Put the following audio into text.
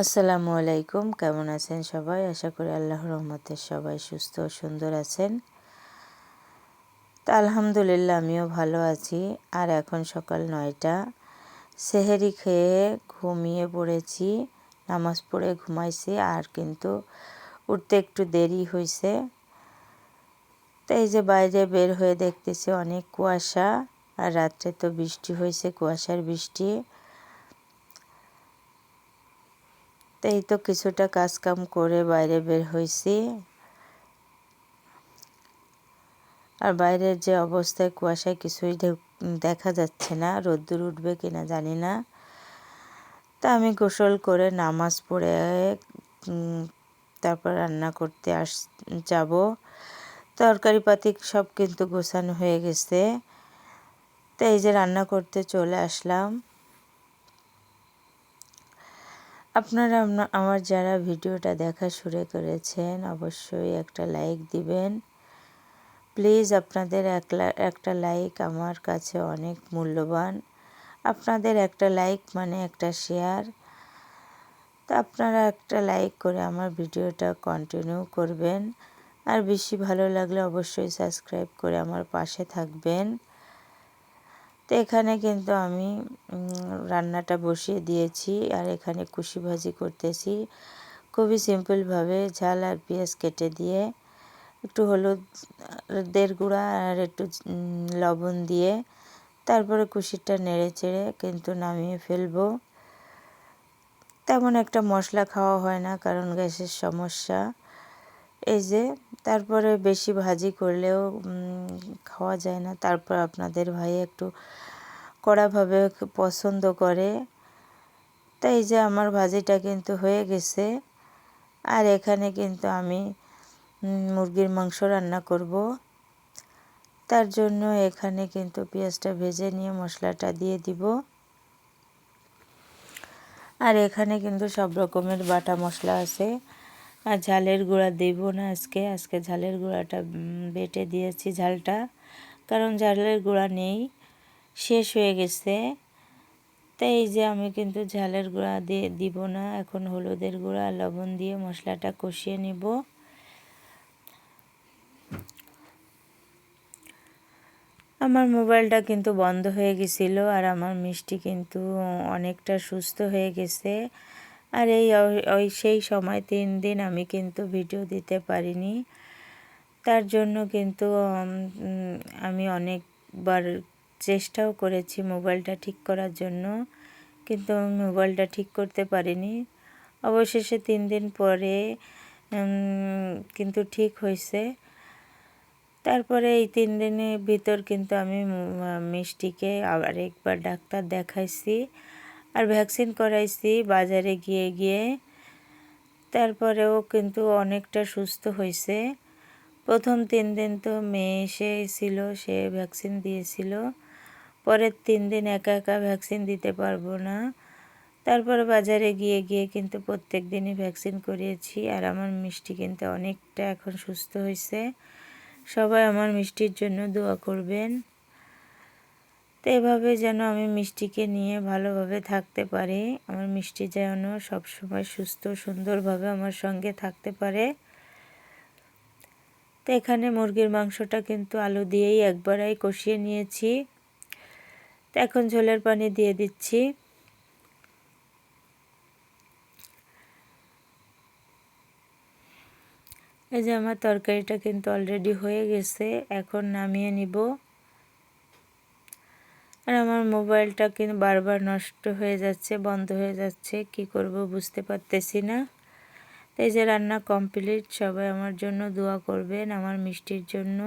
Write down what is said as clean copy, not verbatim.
আসসালামু আলাইকুম। কেমন আছেন সবাই? আশা করি আল্লাহর রহমতে সবাই সুস্থ ও সুন্দর আছেন। তা আলহামদুলিল্লাহ আমিও ভালো আছি। আর এখন সকাল ৯টা, সেহেরি খেয়ে ঘুমিয়ে পড়েছি, নামাজ পড়ে ঘুমাইছি। আর কিন্তু উঠতে একটু দেরি হয়েছে। তো এই যে বাইরে বের হয়ে দেখতেছি অনেক কুয়াশা, আর রাত্রে তো বৃষ্টি হয়েছে, কুয়াশার বৃষ্টি। তো এই তো কিছুটা কাজকাম করে বাইরে বের হয়েছি। আর বাইরের যে অবস্থায় কুয়াশায় কিছুই দেখা যাচ্ছে না, রোদ্দুর উঠবে কিনা জানি না। তা আমি গোসল করে নামাজ পড়ে তারপর রান্না করতে যাব। তরকারি পাতি সব কিন্তু গোছানো হয়ে গেছে। তো এই যে রান্না করতে চলে আসলাম। আপনারা আমার যারা ভিডিওটা দেখা শুরু করেছেন অবশ্যই একটা লাইক দিবেন। প্লিজ আপনাদের একটা লাইক আমার কাছে অনেক মূল্যবান। আপনাদের একটা লাইক মানে একটা শেয়ার। তা আপনারা একটা লাইক করে আমার ভিডিওটা কন্টিনিউ করবেন। আর বেশি ভালো লাগলে অবশ্যই সাবস্ক্রাইব করে আমার পাশে থাকবেন। তো এখানে কিন্তু আমি রান্নাটা বসিয়ে দিয়েছি। আর এখানে কুশি ভাজি করতেছি খুবই সিম্পলভাবে, ঝাল আর পেঁয়াজ কেটে দিয়ে একটু হলুদের গুঁড়া আর একটু লবণ দিয়ে তারপরে কুশিটা নেড়ে চেড়ে কিন্তু নামিয়ে ফেলবো। তেমন একটা মশলা খাওয়া হয় না, কারণ গ্যাসের সমস্যা। এই যে তারপরে বেশি ভাজি করলেও খাওয়া যায় না। তারপর আপনাদের ভাই একটু কড়াভাবে পছন্দ করে। তাই এই যে আমার ভাজিটা কিন্তু হয়ে গেছে। আর এখানে কিন্তু আমি মুরগির মাংস রান্না করব। তার জন্য এখানে কিন্তু পেঁয়াজটা ভেজে নিয়ে মশলাটা দিয়ে দিব। আর এখানে কিন্তু সব রকমের বাটা মশলা আছে। আর ঝালের গুঁড়া দেব না আজকে ঝালের গুঁড়াটা বেটে দিয়েছি ঝালটা, কারণ ঝালের গুঁড়া নেই, শেষ হয়ে গেছে। তাই এই যে আমি কিন্তু ঝালের গুঁড়া দিব না। এখন হলুদের গুঁড়া লবণ দিয়ে মশলাটা কষিয়ে নিব। আমার মোবাইলটা কিন্তু বন্ধ হয়ে গেছিলো, আর আমার মিষ্টি কিন্তু অনেকটা সুস্থ হয়ে গেছে। আর সেই সময় 3 দিন আমি কিন্তু ভিডিও দিতে পারিনি। তার জন্য কিন্তু আমি অনেকবার চেষ্টাও করেছি মোবাইলটা ঠিক করার জন্য, কিন্তু আমি মোবাইলটা ঠিক করতে পারিনি। অবশেষে 3 দিন পরে কিন্তু ঠিক হয়েছে। তারপরে এই 3 দিনের ভিতর কিন্তু আমি মিষ্টিকে আবার একবার ডাক্তার দেখাইছি আর ভ্যাকসিন করাইছি বাজারে গিয়ে। তারপরেও কিন্তু অনেকটা সুস্থ হয়েছে। প্রথম 3 দিন তো মেয়ে এসেছিল, সে ভ্যাকসিন দিয়েছিল। পরের 3 দিন একা ভ্যাকসিন দিতে পারবো না। তারপরে বাজারে গিয়ে কিন্তু প্রত্যেক দিনই ভ্যাকসিন করিয়েছি। আর আমার মিষ্টি কিন্তু অনেকটা এখন সুস্থ হয়েছে। সবাই আমার মিষ্টির জন্য দোয়া করবেন। তো এভাবে যেন আমি মিষ্টিকে নিয়ে ভালোভাবে থাকতে পারি, আমার মিষ্টি যেন সবসময় সুস্থ সুন্দরভাবে আমার সঙ্গে থাকতে পারে। তো এখানে মুরগির মাংসটা কিন্তু আলু দিয়েই একবারেই কষিয়ে নিয়েছি। তো এখন ঝোলের পানি দিয়ে দিচ্ছি। এই যে আমার তরকারিটা কিন্তু অলরেডি হয়ে গেছে, এখন নামিয়ে নিব। আর আমার মোবাইলটা কিন্তু বারবার নষ্ট হয়ে যাচ্ছে, বন্ধ হয়ে যাচ্ছে, কি করব বুঝতে পারতেছি না। এই যে রান্না কমপ্লিট, সবাই আমার জন্য দোয়া করবেন আমার মিষ্টির জন্য।